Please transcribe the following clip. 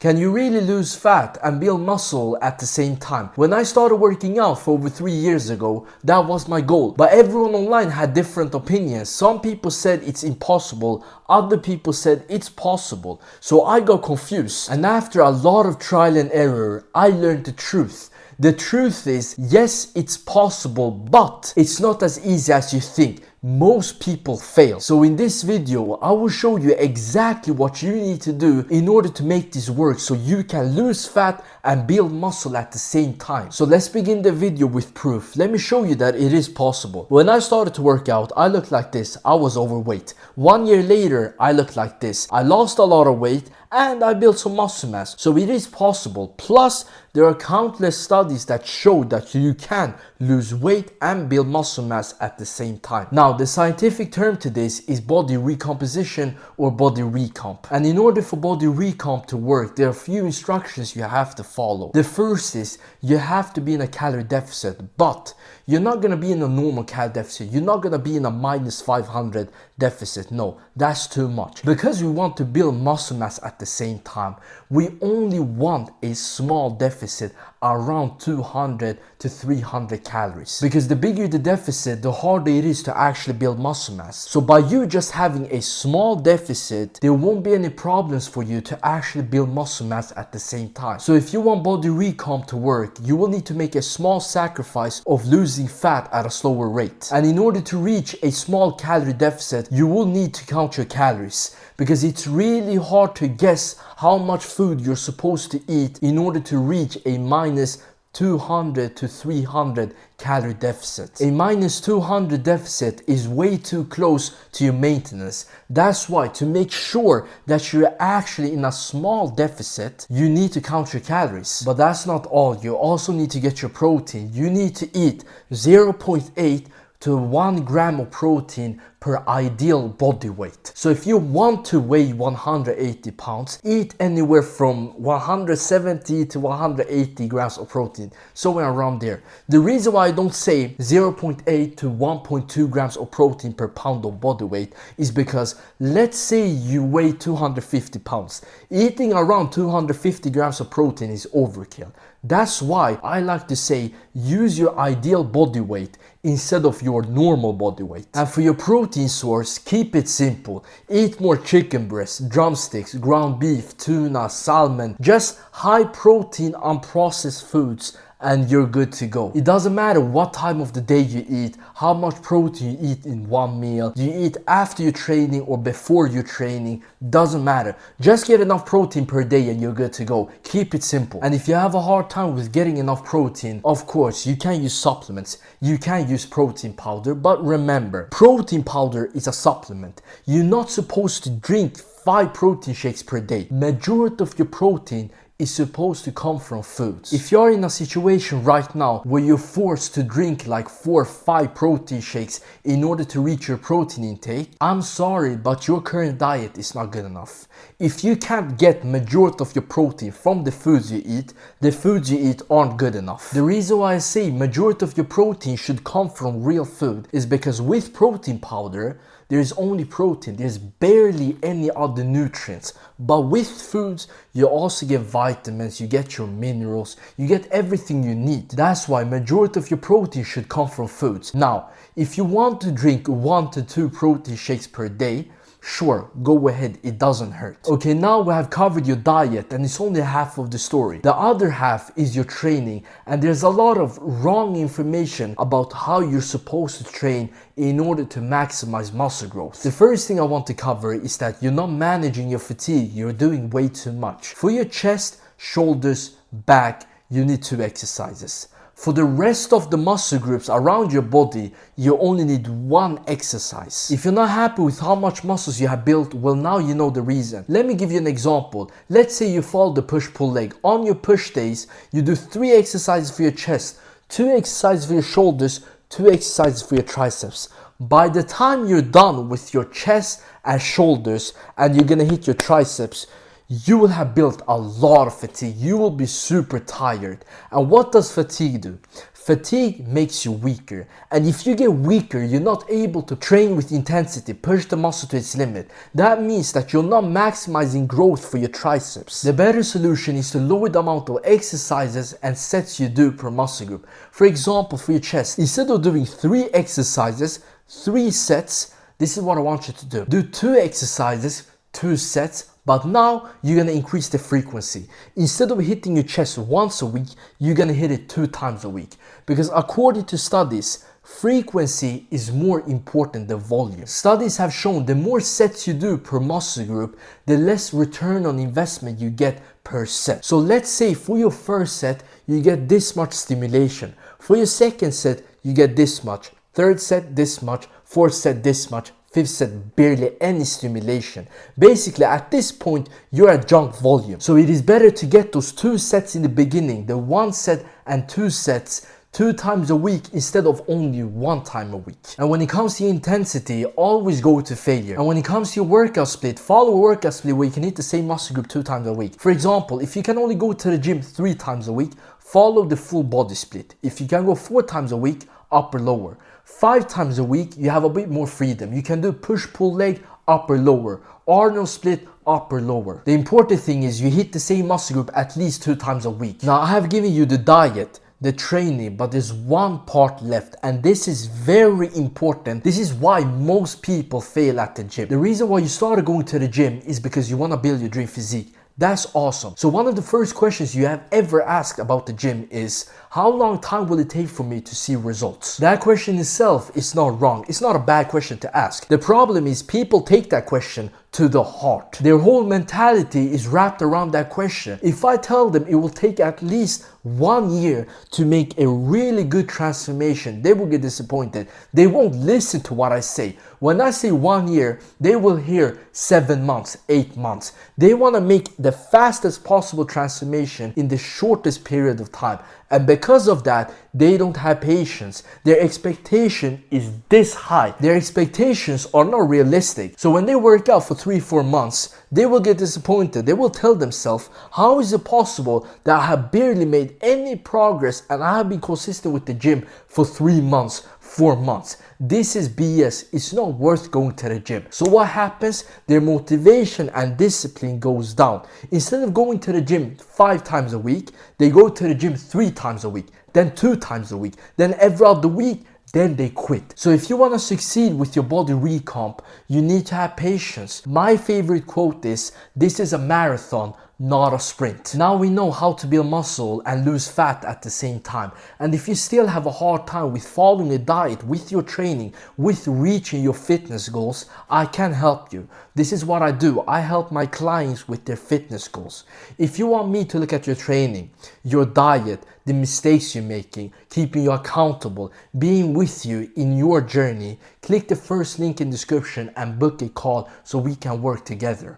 Can you really lose fat and build muscle at the same time? When I started working out for over 3 years ago, that was my goal. But everyone online had different opinions. Some people said it's impossible, other people said it's possible. So I got confused. And after a lot of trial and error, I learned the truth. The truth is, yes, it's possible, but it's not as easy as you think. Most people fail. So in this video, I will show you exactly what you need to do in order to make this work so you can lose fat and build muscle at the same time. So let's begin the video with proof. Let me show you that it is possible. When I started to work out, I looked like this. I was overweight. 1 year later, I looked like this. I lost a lot of weight and I built some muscle mass. So it is possible. Plus, there are countless studies that show that you can lose weight and build muscle mass at the same time. Now, the scientific term to this is body recomposition or body recomp. And in order for body recomp to work, there are a few instructions you have to follow. The first is you have to be in a calorie deficit, but you're not going to be in a normal calorie deficit. You're not going to be in a minus 500 deficit. No, that's too much. Because we want to build muscle mass at the same time, we only want a small deficit around 200 to 300 calories. Because the bigger the deficit, the harder it is to actually build muscle mass. So by you just having a small deficit, there won't be any problems for you to actually build muscle mass at the same time. So if you want body recomp to work, you will need to make a small sacrifice of losing fat at a slower rate. And in order to reach a small calorie deficit, you will need to count your calories, because it's really hard to guess how much food you're supposed to eat in order to reach a minus 200 to 300 calorie deficit. A minus 200 deficit is way too close to your maintenance. That's why, to make sure that you're actually in a small deficit, you need to count your calories. But that's not all. You also need to get your protein. You need to eat 0.8 to 1 gram of protein per ideal body weight. So if you want to weigh 180 pounds, eat anywhere from 170 to 180 grams of protein, somewhere around there. The reason why I don't say 0.8 to 1.2 grams of protein per pound of body weight is because, let's say you weigh 250 pounds. Eating around 250 grams of protein is overkill. That's why I like to say use your ideal body weight instead of your normal body weight. And for your protein source, keep it simple. Eat more chicken breasts, drumsticks, ground beef, tuna, salmon, just high protein unprocessed foods, and you're good to go. It doesn't matter what time of the day you eat, how much protein you eat in one meal, you eat after your training or before your training, doesn't matter. Just get enough protein per day and you're good to go. Keep it simple. And if you have a hard time with getting enough protein, of course, you can use supplements. You can use protein powder, but remember, protein powder is a supplement. You're not supposed to drink 5 protein shakes per day. Majority of your protein is supposed to come from foods. If you're in a situation right now where you're forced to drink like 4 or 5 protein shakes in order to reach your protein intake, I'm sorry, but your current diet is not good enough. If you can't get majority of your protein from the foods you eat, the foods you eat aren't good enough. The reason why I say majority of your protein should come from real food is because with protein powder, there is only protein, there's barely any other nutrients. But with foods, you also get vitamins, you get your minerals, you get everything you need. That's why majority of your protein should come from foods. Now, if you want to drink 1 to 2 protein shakes per day, sure, go ahead, it doesn't hurt. Okay, now we have covered your diet and it's only half of the story. The other half is your training, and there's a lot of wrong information about how you're supposed to train in order to maximize muscle growth. The first thing I want to cover is that you're not managing your fatigue, you're doing way too much. For your chest, shoulders, back, you need 2 exercises. For the rest of the muscle groups around your body, you only need 1 exercise. If you're not happy with how much muscles you have built, well, now you know the reason. Let me give you an example. Let's say you follow the push-pull leg. On your push days, you do 3 exercises for your chest, 2 exercises for your shoulders, 2 exercises for your triceps. By the time you're done with your chest and shoulders and you're gonna hit your triceps, you will have built a lot of fatigue. You will be super tired. And what does fatigue do? Fatigue makes you weaker, and if you get weaker, you're not able to train with intensity, push the muscle to its limit. That means that you're not maximizing growth for your triceps. The better solution is to lower the amount of exercises and sets you do per muscle group. For example, for your chest, instead of doing 3 exercises, 3 sets, this is what I want you to do. Do 2 exercises, 2 sets, but now you're gonna increase the frequency. Instead of hitting your chest once a week, you're gonna hit it 2 times a week. Because according to studies, frequency is more important than volume. Studies have shown the more sets you do per muscle group, the less return on investment you get per set. So let's say for your first set, you get this much stimulation. For your second set, you get this much. Third set, this much. Fourth set, this much. Fifth set, barely any stimulation. Basically, at this point, you're at junk volume. So it is better to get those 2 sets in the beginning, the 1 set and 2 sets, 2 times a week instead of only 1 time a week. And when it comes to intensity, always go to failure. And when it comes to your workout split, follow a workout split where you can hit the same muscle group 2 times a week. For example, if you can only go to the gym 3 times a week, follow the full body split. If you can go 4 times a week, upper lower. 5 times a week, you have a bit more freedom. You can do push-pull leg, upper lower. Arnold split, upper lower. The important thing is you hit the same muscle group at least 2 times a week. Now I have given you the diet, the training, but there's one part left, and this is very important. This is why most people fail at the gym. The reason why you started going to the gym is because you want to build your dream physique. That's awesome. So one of the first questions you have ever asked about the gym is, how long time will it take for me to see results? That question itself is not wrong. It's not a bad question to ask. The problem is people take that question to the heart. Their whole mentality is wrapped around that question. If I tell them it will take at least 1 year to make a really good transformation, they will get disappointed. They won't listen to what I say. When I say 1 year, they will hear 7 months, 8 months. They want to make the fastest possible transformation in the shortest period of time. And because of that, they don't have patience. Their expectation is this high. Their expectations are not realistic. So when they work out for 3-4 months, they will get disappointed. They will tell themselves, how is it possible that I have barely made any progress and I have been consistent with the gym for 3 months, 4 months? This is BS. It's not worth going to the gym. So what happens? Their motivation and discipline goes down. Instead of going to the gym 5 times a week, they go to the gym 3 times a week, then 2 times a week, then every other week, then they quit. So if you want to succeed with your body recomp, you need to have patience. My favorite quote is, this is a marathon, not a sprint. Now we know how to build muscle and lose fat at the same time. And if you still have a hard time with following a diet, with your training, with reaching your fitness goals, I can help you. This is what I do. I help my clients with their fitness goals. If you want me to look at your training, your diet, the mistakes you're making, keeping you accountable, being with you in your journey, click the first link in the description and book a call so we can work together.